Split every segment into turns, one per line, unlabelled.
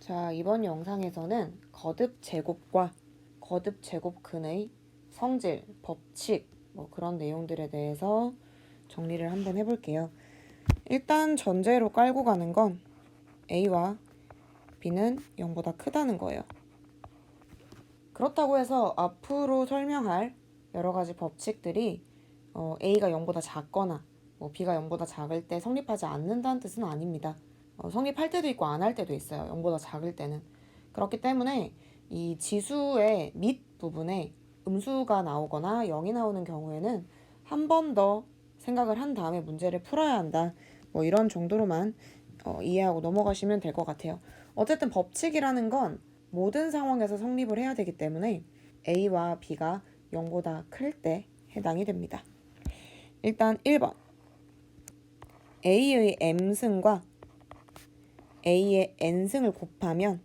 자, 이번 영상에서는 거듭 제곱과 거듭 제곱근의 성질, 법칙, 그런 내용들에 대해서 정리를 한번 해볼게요. 일단 전제로 깔고 가는 건 A와 B는 0보다 크다는 거예요. 그렇다고 해서 앞으로 설명할 여러 가지 법칙들이 A가 0보다 작거나 B가 0보다 작을 때 성립하지 않는다는 뜻은 아닙니다. 성립할 때도 있고 안 할 때도 있어요. 0보다 작을 때는. 그렇기 때문에 이 지수의 밑부분에 음수가 나오거나 0이 나오는 경우에는 한 번 더 생각을 한 다음에 문제를 풀어야 한다. 이런 정도로만 이해하고 넘어가시면 될 것 같아요. 어쨌든 법칙이라는 건 모든 상황에서 성립을 해야 되기 때문에 A와 B가 0보다 클 때 해당이 됩니다. 일단 1번 A의 M승과 A의 N승을 곱하면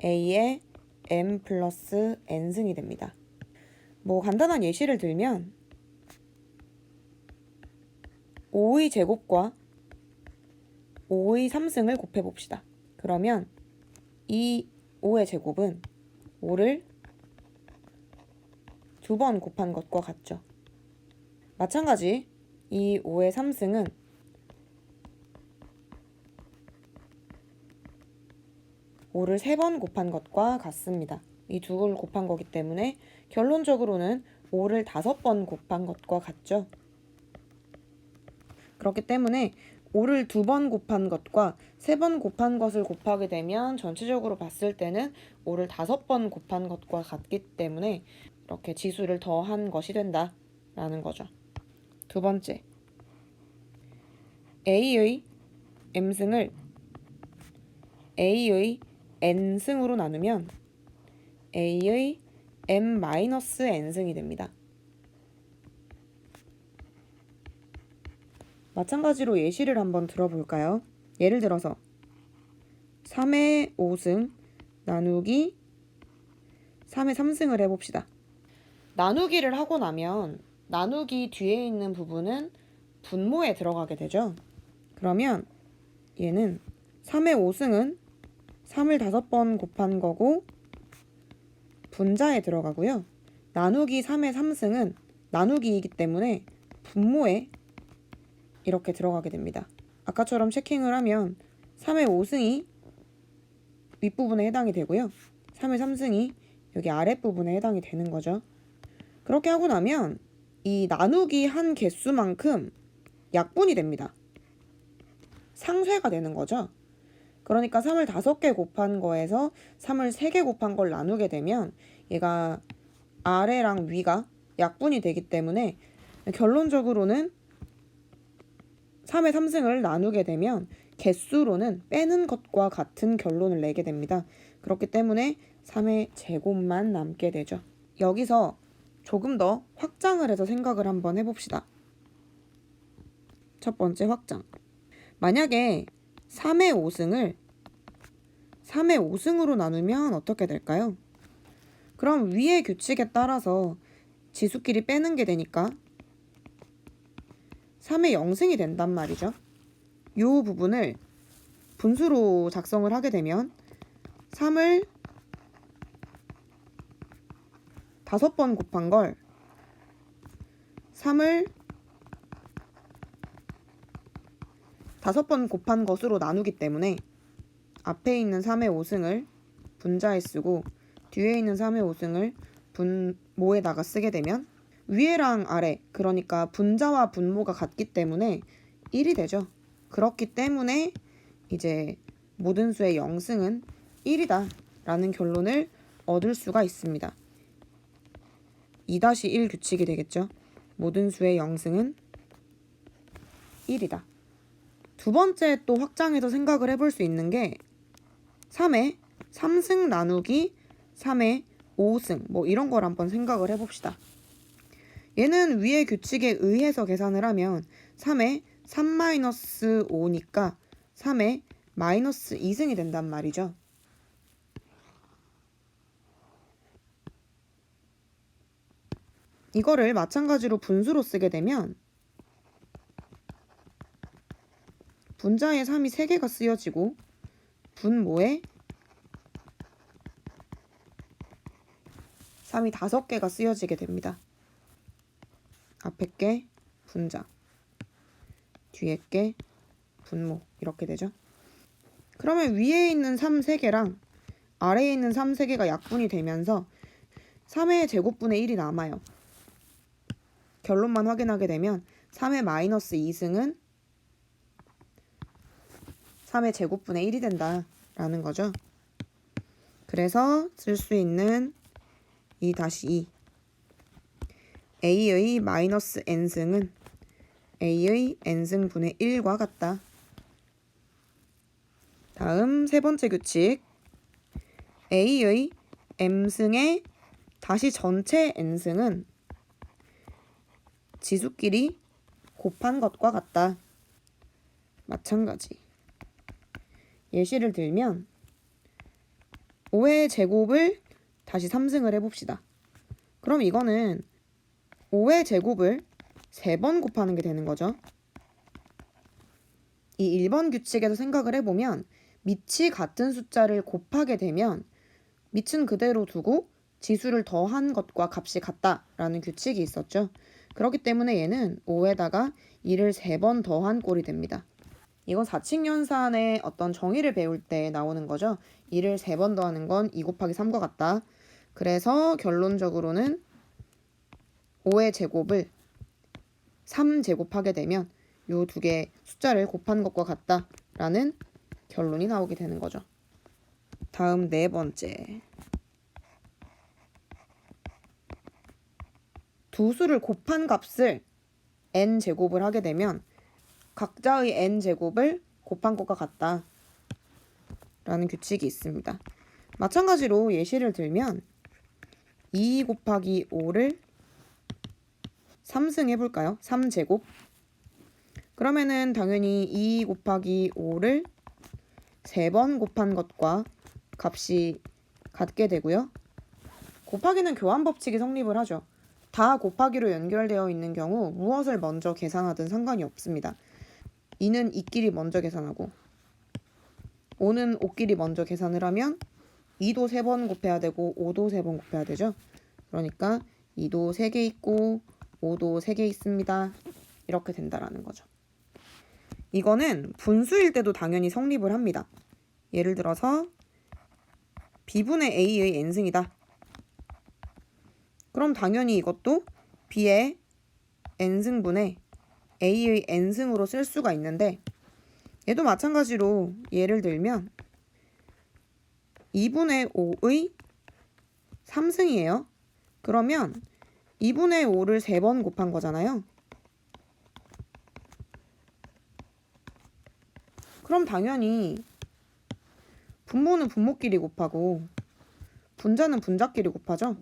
A의 M 플러스 N승이 됩니다. 간단한 예시를 들면 5의 제곱과 5의 3승을 곱해봅시다. 그러면 이 5의 제곱은 5를 2번 곱한 것과 같죠. 마찬가지 이 5의 3승은 5를 3번 곱한 것과 같습니다. 이 두 개를 곱한 거기 때문에 결론적으로는 5를 5번 곱한 것과 같죠. 그렇기 때문에 5를 2번 곱한 것과 3번 곱한 것을 곱하게 되면 전체적으로 봤을 때는 5를 5번 곱한 것과 같기 때문에 이렇게 지수를 더한 것이 된다라는 거죠. 두 번째, A의 M승을 A의 N승으로 나누면 A의 M-N승이 됩니다. 마찬가지로 예시를 한번 들어볼까요? 예를 들어서 3의 5승 나누기 3의 3승을 해봅시다. 나누기를 하고 나면 나누기 뒤에 있는 부분은 분모에 들어가게 되죠. 그러면 얘는 3의 5승은 3을 5번 곱한 거고 분자에 들어가고요. 나누기 3의 3승은 나누기이기 때문에 분모에 이렇게 들어가게 됩니다. 아까처럼 체킹을 하면 3의 5승이 윗부분에 해당이 되고요. 3의 3승이 여기 아랫부분에 해당이 되는 거죠. 그렇게 하고 나면 이 나누기 한 개수만큼 약분이 됩니다. 상쇄가 되는 거죠. 그러니까 3을 5개 곱한 거에서 3을 3개 곱한 걸 나누게 되면 얘가 아래랑 위가 약분이 되기 때문에 결론적으로는 3의 3승을 나누게 되면 개수로는 빼는 것과 같은 결론을 내게 됩니다. 그렇기 때문에 3의 제곱만 남게 되죠. 여기서 조금 더 확장을 해서 생각을 한번 해봅시다. 첫 번째 확장. 만약에 3의 5승을 3의 5승으로 나누면 어떻게 될까요? 그럼 위의 규칙에 따라서 지수끼리 빼는 게 되니까 3의 0승이 된단 말이죠. 이 부분을 분수로 작성을 하게 되면 3을 5번 곱한 걸 3을 5번 곱한 것으로 나누기 때문에 앞에 있는 3의 5승을 분자에 쓰고 뒤에 있는 3의 5승을 분모에다가 쓰게 되면 위에랑 아래, 그러니까 분자와 분모가 같기 때문에 1이 되죠. 그렇기 때문에 이제 모든 수의 0승은 1이다 라는 결론을 얻을 수가 있습니다. 2-1 규칙이 되겠죠. 모든 수의 0승은 1이다. 두 번째 또 확장해서 생각을 해볼 수 있는 게 3의 3승 나누기 3의 5승 이런 걸 한번 생각을 해봅시다. 얘는 위의 규칙에 의해서 계산을 하면 3의 3-5니까 3의 마이너스 2승이 된단 말이죠. 이거를 마찬가지로 분수로 쓰게 되면 분자에 3이 3개가 쓰여지고 분모에 3이 5개가 쓰여지게 됩니다. 앞에 게 분자, 뒤에 게 분모 이렇게 되죠. 그러면 위에 있는 3 3개랑 아래에 있는 3 3개가 약분이 되면서 3의 제곱분의 1이 남아요. 결론만 확인하게 되면 3의 마이너스 2승은 3의 제곱분의 1이 된다라는 거죠. 그래서 쓸 수 있는 2-2 a의 마이너스 n승은 a의 n승분의 1과 같다. 다음 세 번째 규칙. a의 m승의 다시 전체 n승은 지수끼리 곱한 것과 같다. 마찬가지. 예시를 들면 5의 제곱을 다시 3승을 해봅시다. 그럼 이거는 5의 제곱을 3번 곱하는 게 되는 거죠. 이 1번 규칙에서 생각을 해보면 밑이 같은 숫자를 곱하게 되면 밑은 그대로 두고 지수를 더한 것과 값이 같다라는 규칙이 있었죠. 그렇기 때문에 얘는 5에다가 2를 3번 더한 꼴이 됩니다. 이건 사칙연산의 어떤 정의를 배울 때 나오는 거죠. 2를 3번 더하는 건 2 곱하기 3과 같다. 그래서 결론적으로는 5의 제곱을 3제곱하게 되면 요 두 개 숫자를 곱한 것과 같다라는 결론이 나오게 되는 거죠. 다음 네 번째. 두 수를 곱한 값을 n제곱을 하게 되면 각자의 n제곱을 곱한 것과 같다 라는 규칙이 있습니다. 마찬가지로 예시를 들면 2 곱하기 5를 3승 해볼까요? 3제곱. 그러면은 당연히 2 곱하기 5를 3번 곱한 것과 값이 같게 되고요. 곱하기는 교환 법칙이 성립을 하죠. 다 곱하기로 연결되어 있는 경우 무엇을 먼저 계산하든 상관이 없습니다. 2는 2끼리 먼저 계산하고 5는 5끼리 먼저 계산을 하면 2도 3번 곱해야 되고 5도 3번 곱해야 되죠. 그러니까 2도 3개 있고 5도 3개 있습니다. 이렇게 된다라는 거죠. 이거는 분수일 때도 당연히 성립을 합니다. 예를 들어서 b분의 a의 n승이다. 그럼 당연히 이것도 b의 n승분의 a의 n승으로 쓸 수가 있는데 얘도 마찬가지로 예를 들면 2분의 5의 3승이에요. 그러면 2분의 5를 3번 곱한 거잖아요. 그럼 당연히 분모는 분모끼리 곱하고 분자는 분자끼리 곱하죠.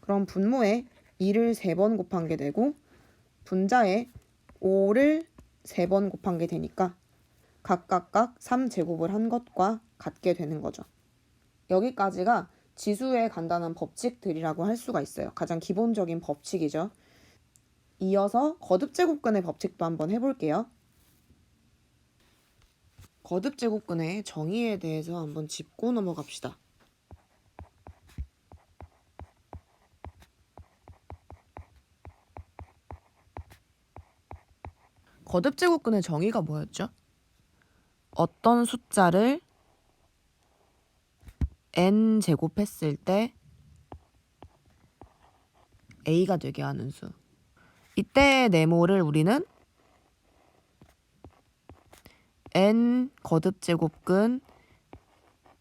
그럼 분모에 2를 3번 곱한 게 되고 분자에 5를 3번 곱한 게 되니까 각각 3제곱을 한 것과 같게 되는 거죠. 여기까지가 지수의 간단한 법칙들이라고 할 수가 있어요. 가장 기본적인 법칙이죠. 이어서 거듭제곱근의 법칙도 한번 해볼게요. 거듭제곱근의 정의에 대해서 한번 짚고 넘어갑시다. 거듭제곱근의 정의가 뭐였죠? 어떤 숫자를 n 제곱했을 때 a가 되게 하는 수. 이때의 네모를 우리는 n 거듭제곱근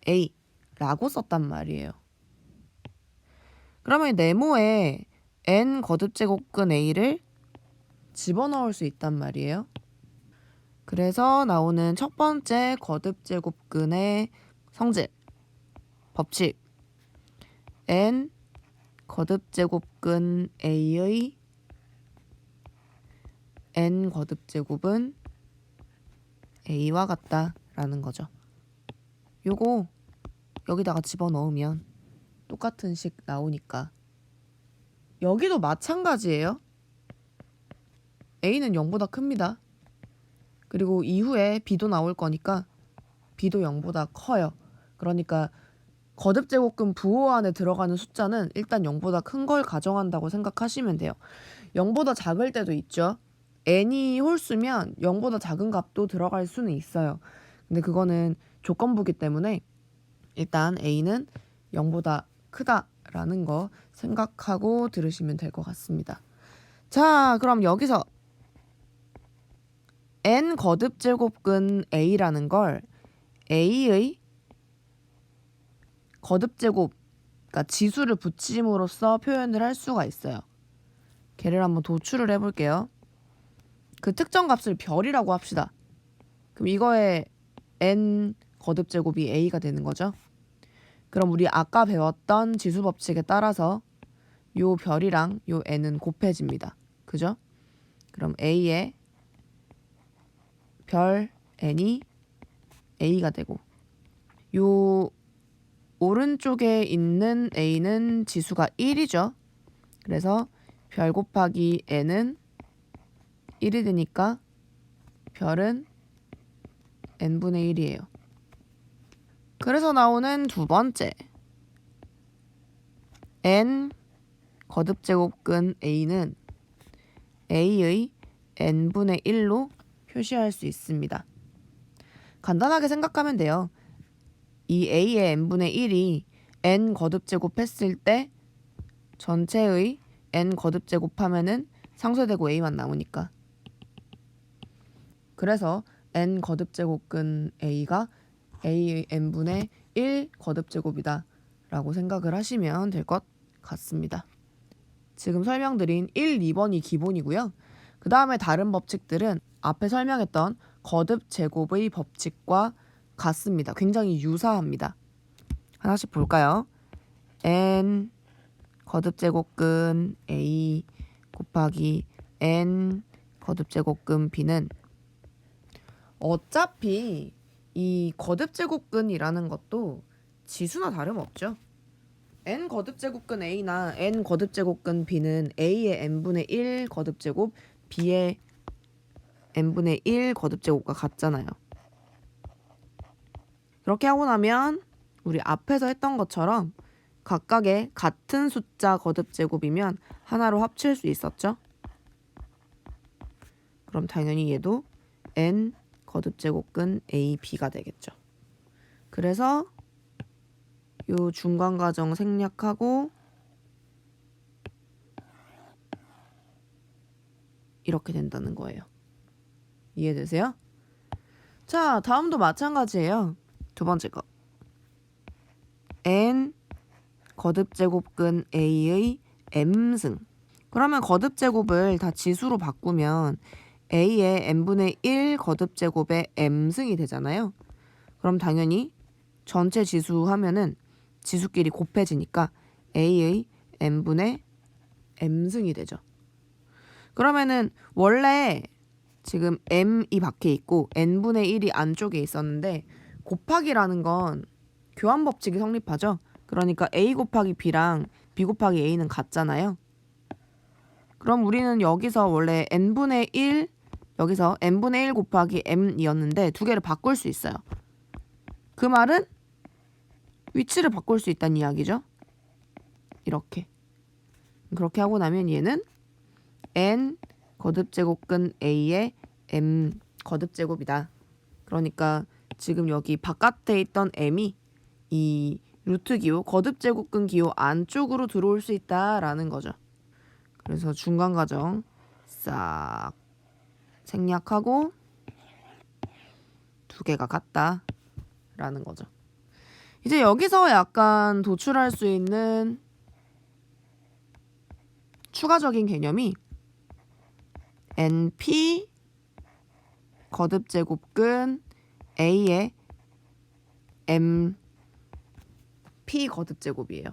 a라고 썼단 말이에요. 그러면 네모에 n 거듭제곱근 a를 집어넣을 수 있단 말이에요. 그래서 나오는 첫 번째 거듭제곱근의 성질 법칙 n 거듭제곱근 a의 n 거듭제곱은 a와 같다라는 거죠. 요거 여기다가 집어넣으면 똑같은 식 나오니까 여기도 마찬가지예요. a는 0보다 큽니다. 그리고 이후에 b도 나올 거니까 b도 0보다 커요. 그러니까 거듭제곱근 부호 안에 들어가는 숫자는 일단 0보다 큰 걸 가정한다고 생각하시면 돼요. 0보다 작을 때도 있죠. n이 홀수면 0보다 작은 값도 들어갈 수는 있어요. 근데 그거는 조건부기 때문에 일단 a는 0보다 크다라는 거 생각하고 들으시면 될 것 같습니다. 자, 그럼 여기서 n 거듭제곱근 a라는 걸 a의 거듭제곱, 그러니까 지수를 붙임으로써 표현을 할 수가 있어요. 걔를 한번 도출을 해볼게요. 그 특정 값을 별이라고 합시다. 그럼 이거의 n 거듭제곱이 a가 되는 거죠. 그럼 우리 아까 배웠던 지수 법칙에 따라서 요 별이랑 요 n은 곱해집니다. 그죠? 그럼 a의 별 n이 a가 되고 요 오른쪽에 있는 a는 지수가 1이죠. 그래서 별 곱하기 n은 1이 되니까 별은 n분의 1이에요. 그래서 나오는 두 번째 n 거듭제곱근 a는 a의 n분의 1로 표시할 수 있습니다. 간단하게 생각하면 돼요. 이 a의 n분의 1이 n 거듭제곱 했을 때 전체의 n 거듭제곱하면은 상쇄되고 a만 남으니까. 그래서 n 거듭제곱근 a가 a의 n분의 1 거듭제곱이다 라고 생각을 하시면 될 것 같습니다. 지금 설명드린 1, 2번이 기본이고요. 그 다음에 다른 법칙들은 앞에 설명했던 거듭제곱의 법칙과 같습니다. 굉장히 유사합니다. 하나씩 볼까요? n 거듭제곱근 a 곱하기 n 거듭제곱근 b는 어차피 이 거듭제곱근이라는 것도 지수나 다름없죠. n 거듭제곱근 a나 n 거듭제곱근 b는 a의 n분의 1 거듭제곱 b의 n분의 1 거듭제곱과 같잖아요. 그렇게 하고 나면 우리 앞에서 했던 것처럼 각각의 같은 숫자 거듭제곱이면 하나로 합칠 수 있었죠. 그럼 당연히 얘도 n 거듭제곱근 a, b가 되겠죠. 그래서 요 중간 과정 생략하고 이렇게 된다는 거예요. 이해되세요? 자, 다음도 마찬가지예요. 두 번째 거. n 거듭제곱근 a의 m승. 그러면 거듭제곱을 다 지수로 바꾸면 a의 n분의 1 거듭제곱의 m승이 되잖아요. 그럼 당연히 전체 지수 하면은 지수끼리 곱해지니까 a의 n분의 m승이 되죠. 그러면은 원래 지금 m이 밖에 있고 n분의 1이 안쪽에 있었는데 곱하기라는 건 교환 법칙이 성립하죠. 그러니까 a 곱하기 b랑 b 곱하기 a는 같잖아요. 그럼 우리는 여기서 원래 n분의 1 여기서 n분의 1 곱하기 m이었는데 두 개를 바꿀 수 있어요. 그 말은 위치를 바꿀 수 있다는 이야기죠. 이렇게. 그렇게 하고 나면 얘는 n 거듭제곱근 a의 m 거듭제곱이다. 그러니까 지금 여기 바깥에 있던 m이 이 루트 기호, 거듭제곱근 기호 안쪽으로 들어올 수 있다라는 거죠. 그래서 중간 과정 싹 생략하고 두 개가 같다라는 거죠. 이제 여기서 약간 도출할 수 있는 추가적인 개념이 np 거듭제곱근 a의 mp 거듭제곱이에요.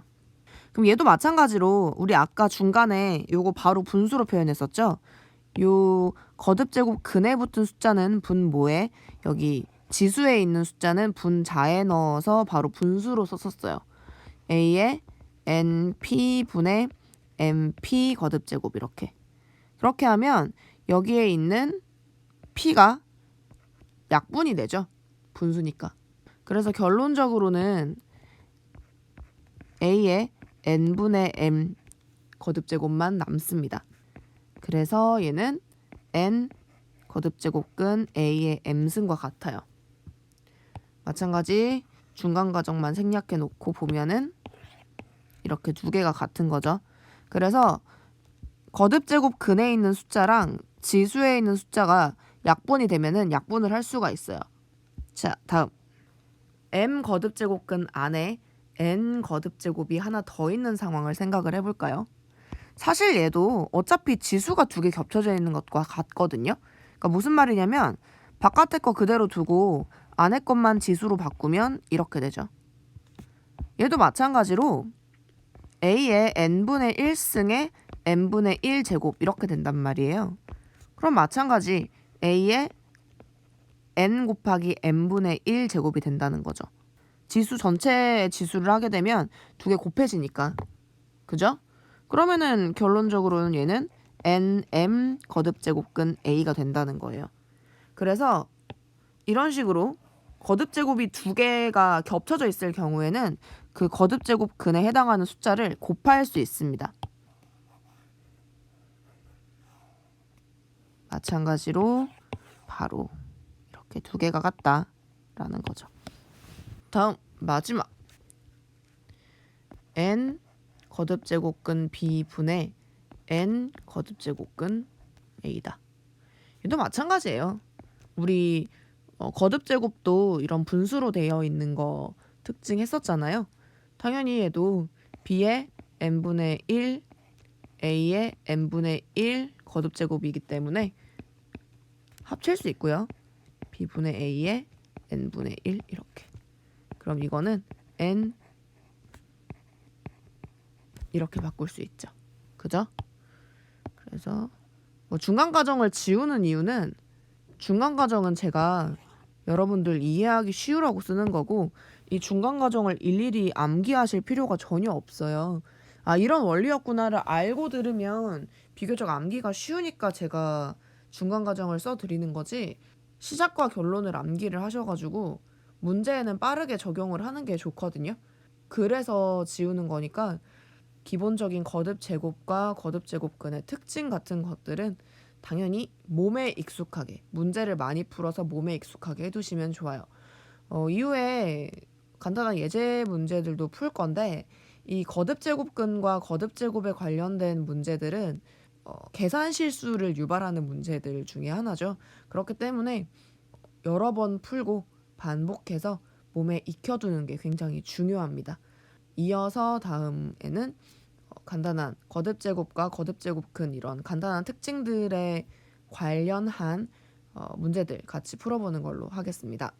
그럼 얘도 마찬가지로 우리 아까 중간에 요거 바로 분수로 표현했었죠. 요 거듭제곱 근에 붙은 숫자는 분모에 여기 지수에 있는 숫자는 분자에 넣어서 바로 분수로 썼었어요. a의 np분의 mp 거듭제곱 이렇게. 그렇게 하면 여기에 있는 p가 약분이 되죠. 분수니까. 그래서 결론적으로는 a의 n분의 m 거듭제곱만 남습니다. 그래서 얘는 n 거듭제곱근 a의 m승과 같아요. 마찬가지 중간가정만 생략해 놓고 보면은 이렇게 두 개가 같은 거죠. 그래서 거듭제곱근에 있는 숫자랑 지수에 있는 숫자가 약분이 되면은 약분을 할 수가 있어요. 자, 다음 m 거듭제곱근 안에 n 거듭제곱이 하나 더 있는 상황을 생각을 해볼까요? 사실 얘도 어차피 지수가 두 개 겹쳐져 있는 것과 같거든요. 그러니까 무슨 말이냐면 바깥에 거 그대로 두고 안에 것만 지수로 바꾸면 이렇게 되죠. 얘도 마찬가지로 a의 n분의 1승에 n분의 1제곱 이렇게 된단 말이에요. 그럼 마찬가지 a의 n 곱하기 n분의 1제곱이 된다는 거죠. 지수 전체의 지수를 하게 되면 두 개 곱해지니까. 그죠? 그러면은 결론적으로는 얘는 nm 거듭제곱근 a가 된다는 거예요. 그래서 이런 식으로 거듭제곱이 두 개가 겹쳐져 있을 경우에는 그 거듭제곱근에 해당하는 숫자를 곱할 수 있습니다. 마찬가지로 바로 이렇게 두 개가 같다라는 거죠. 다음 마지막 n 거듭제곱근 b분의 n 거듭제곱근 a다. 얘도 마찬가지예요. 우리 거듭제곱도 이런 분수로 되어 있는 거 특징했었잖아요. 당연히 얘도 b의 n분의 1, a의 n분의 1 거듭제곱이기 때문에 합칠 수 있고요. b분의 a의 n분의 1 이렇게. 그럼 이거는 n 이렇게 바꿀 수 있죠. 그죠? 그래서 중간가정을 지우는 이유는 중간가정은 제가 여러분들 이해하기 쉬우라고 쓰는 거고 이 중간가정을 일일이 암기하실 필요가 전혀 없어요. 아, 이런 원리였구나를 알고 들으면 비교적 암기가 쉬우니까 제가 중간가정을 써드리는 거지 시작과 결론을 암기를 하셔가지고 문제에는 빠르게 적용을 하는 게 좋거든요. 그래서 지우는 거니까 기본적인 거듭제곱과 거듭제곱근의 특징 같은 것들은 당연히 몸에 익숙하게 문제를 많이 풀어서 몸에 익숙하게 해두시면 좋아요. 이후에 간단한 예제 문제들도 풀 건데 이 거듭제곱근과 거듭제곱에 관련된 문제들은 계산 실수를 유발하는 문제들 중에 하나죠. 그렇기 때문에 여러 번 풀고 반복해서 몸에 익혀두는 게 굉장히 중요합니다. 이어서 다음에는 간단한 거듭제곱과 거듭제곱근 이런 간단한 특징들에 관련한 문제들 같이 풀어보는 걸로 하겠습니다.